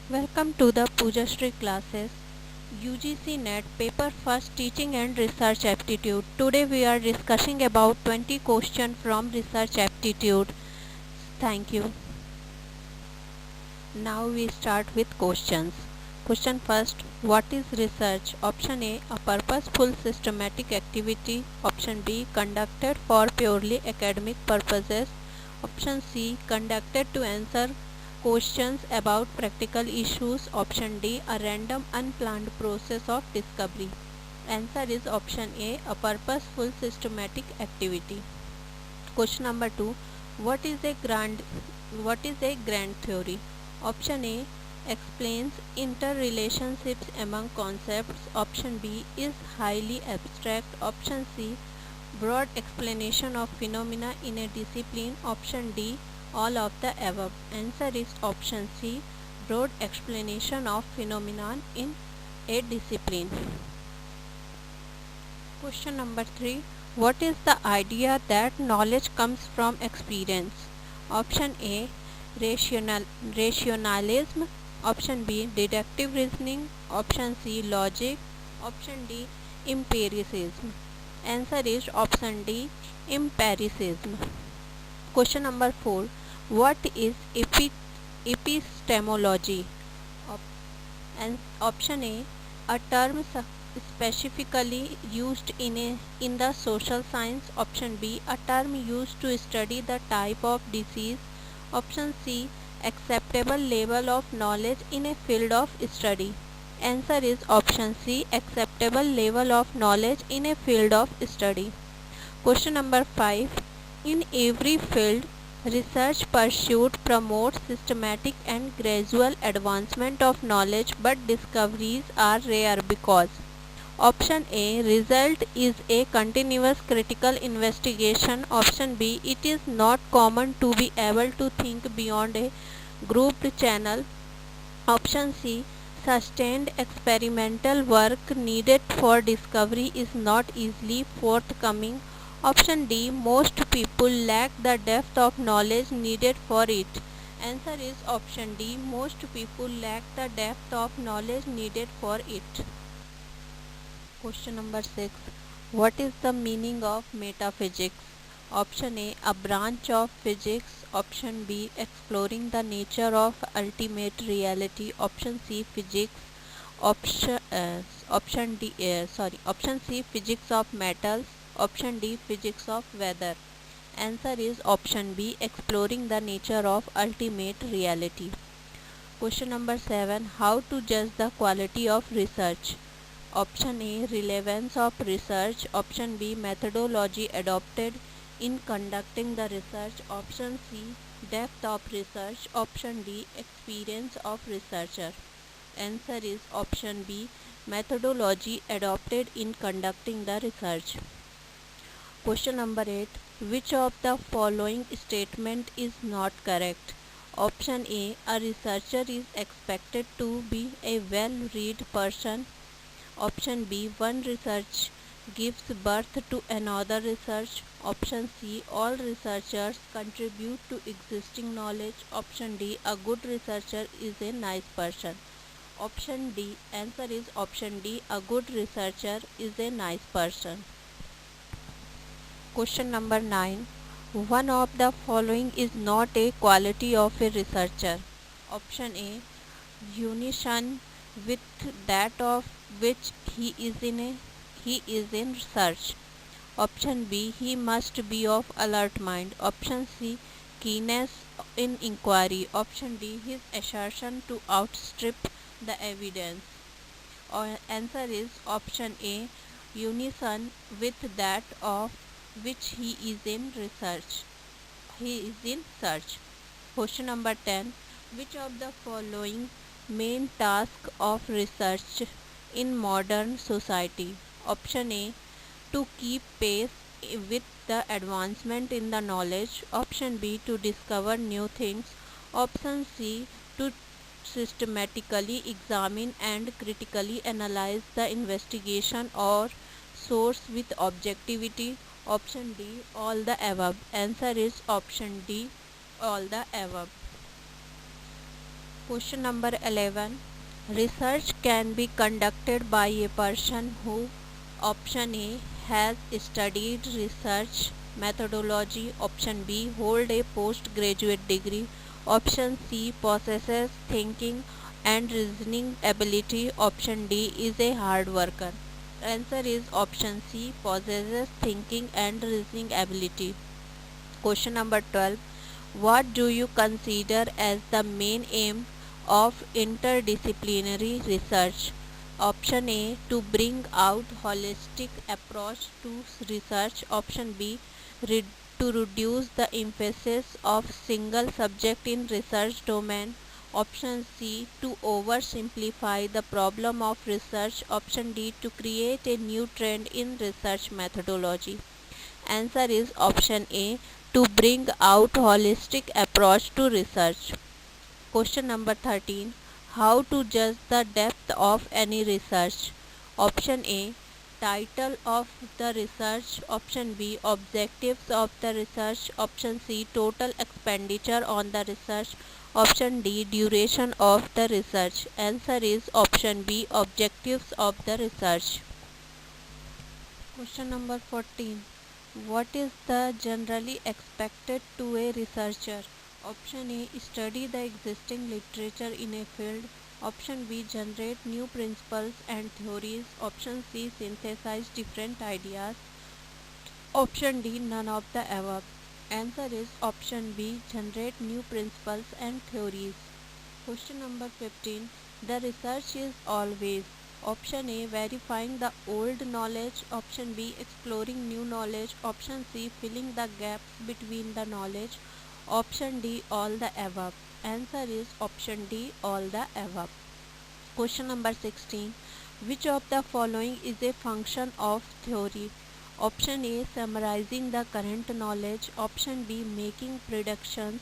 Welcome to the Pujashri classes. UGC NET Paper First Teaching and Research Aptitude. Today we are discussing about 20 questions from Research Aptitude. Thank you. Now we start with questions. Question first, what is research? Option A, a purposeful systematic activity. Option B, conducted for purely academic purposes. Option C, conducted to answer questions about practical issues. Option D, a random unplanned process of discovery. Answer is option A, a purposeful systematic activity. Question number 2, what is a grand theory? Option A, explains interrelationships among concepts. Option B, is highly abstract. Option C, broad explanation of phenomena in a discipline. Option D, all of the above. Answer is option C, broad explanation of phenomenon in a discipline. Question number 3, what is the idea that knowledge comes from experience? Option A, rationalism. Option B, deductive reasoning. Option C, logic. Option D, empiricism. Answer is option D, empiricism. Question number 4, what is epistemology? Option A term specifically used in the social science. Option B, a term used to study the type of disease. Option C, acceptable level of knowledge in a field of study. Answer is option C, acceptable level of knowledge in a field of study. Question number 5, in every field, research pursuit promotes systematic and gradual advancement of knowledge, but discoveries are rare because. Option A, result is a continuous critical investigation. Option B, it is not common to be able to think beyond a grouped channel. Option C, sustained experimental work needed for discovery is not easily forthcoming. Option D, most people lack the depth of knowledge needed for it. Answer is option D, most people lack the depth of knowledge needed for it. Question number 6, what is the meaning of metaphysics? Option A branch of physics. Option B, exploring the nature of ultimate reality. Option C, physics. Option C, physics of metals. Option D, physics of weather. Answer is option B, exploring the nature of ultimate reality. Question number 7, how to judge the quality of research? Option A, relevance of research. Option B, methodology adopted in conducting the research. Option C, depth of research. Option D, experience of researcher. Answer is option B, methodology adopted in conducting the research. Question number 8, which of the following statement is not correct? Option A researcher is expected to be a well-read person. Option B, one research gives birth to another research. Option C, all researchers contribute to existing knowledge. Option D, a good researcher is a nice person. Option D, answer is option D, a good researcher is a nice person. Question number 9, one of the following is not a quality of a researcher. Option A, unison with that of which he is in research. Option B, he must be of alert mind. Option C, keenness in inquiry. Option D, his assertion to outstrip the evidence. Answer is option A, unison with that of which he is in research. He is in search. Question number 10, which of the following main task of research in modern society? Option A, to keep pace with the advancement in the knowledge. Option B, to discover new things. Option C, to systematically examine and critically analyze the investigation or source with objectivity. Option D, all the above. Answer is option D, all the above. Question number 11. Research can be conducted by a person who option A has studied research methodology, option B hold a postgraduate degree, option C possesses thinking and reasoning ability, option D is a hard worker. Answer is option C possesses thinking and reasoning ability. Question number 12. What do you consider as the main aim of interdisciplinary research? Option A to bring out holistic approach to research. Option B to reduce the emphasis of single subject in research domain. Option C to oversimplify the problem of research. Option D to create a new trend in research methodology. Answer is option A to bring out holistic approach to research. Question number 13. How to judge the depth of any research? Option A title of the research, option B objectives of the research, option C total expenditure on the research, option D duration of the research. Answer is option B objectives of the research. Question number 14. What is the generally expected to a researcher? Option A study the existing literature in a field, option B generate new principles and theories, option C synthesize different ideas, option D none of the above. Answer is option B generate new principles and theories. Question number 15. The research is always option A verifying the old knowledge, option B exploring new knowledge, option C filling the gaps between the knowledge, option D all the above. Answer is option D all the above. Question number 16. Which of the following is a function of theory? Option A summarizing the current knowledge, option B making predictions,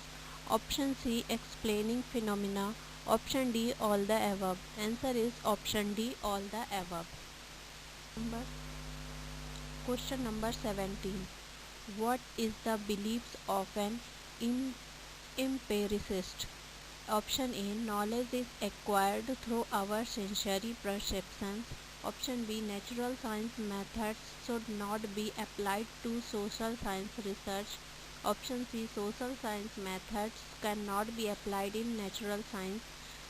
option C explaining phenomena, option D all the above. Answer is option D all the above. Question number 17. What is the beliefs of an empiricist? Option A knowledge is acquired through our sensory perceptions. Option B natural science methods should not be applied to social science research. Option C social science methods cannot be applied in natural science.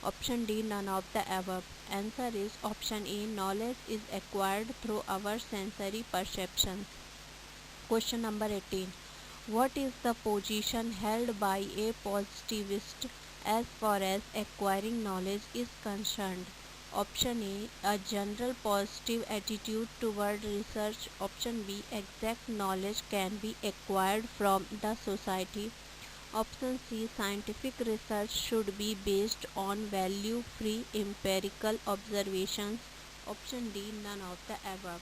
Option D none of the above. Answer is option A knowledge is acquired through our sensory perceptions. Question number 18. What is the position held by a positivist as far as acquiring knowledge is concerned? Option A general positive attitude toward research. Option B exact knowledge can be acquired from the society. Option C scientific research should be based on value-free empirical observations. Option D none of the above.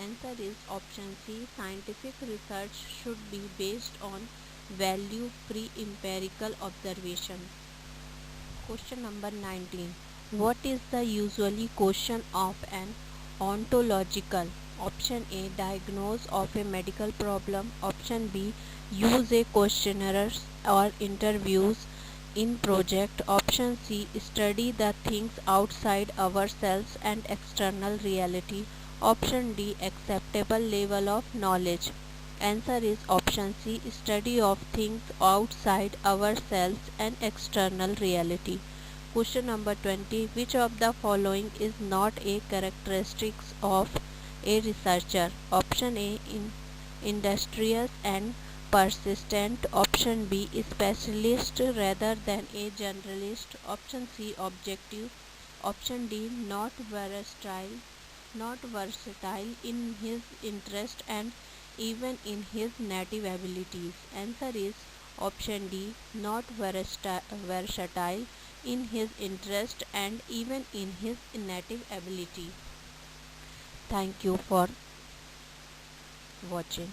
Answer is option C scientific research should be based on value-free empirical observation. Question number 19. What is the usually question of an ontological? Option A diagnose of a medical problem. Option B use a questionnaires or interviews in project. Option C study the things outside ourselves and external reality. Option D acceptable level of knowledge. Answer is option C study of things outside ourselves and external reality. Question number 20. Which of the following is not a characteristics of a researcher? Option A industrious and persistent. Option B specialist rather than a generalist. Option C objective. Option D not versatile in his interest and even in his native abilities. Answer is option D not versatile in his interest and even in his native ability. Thank you for watching.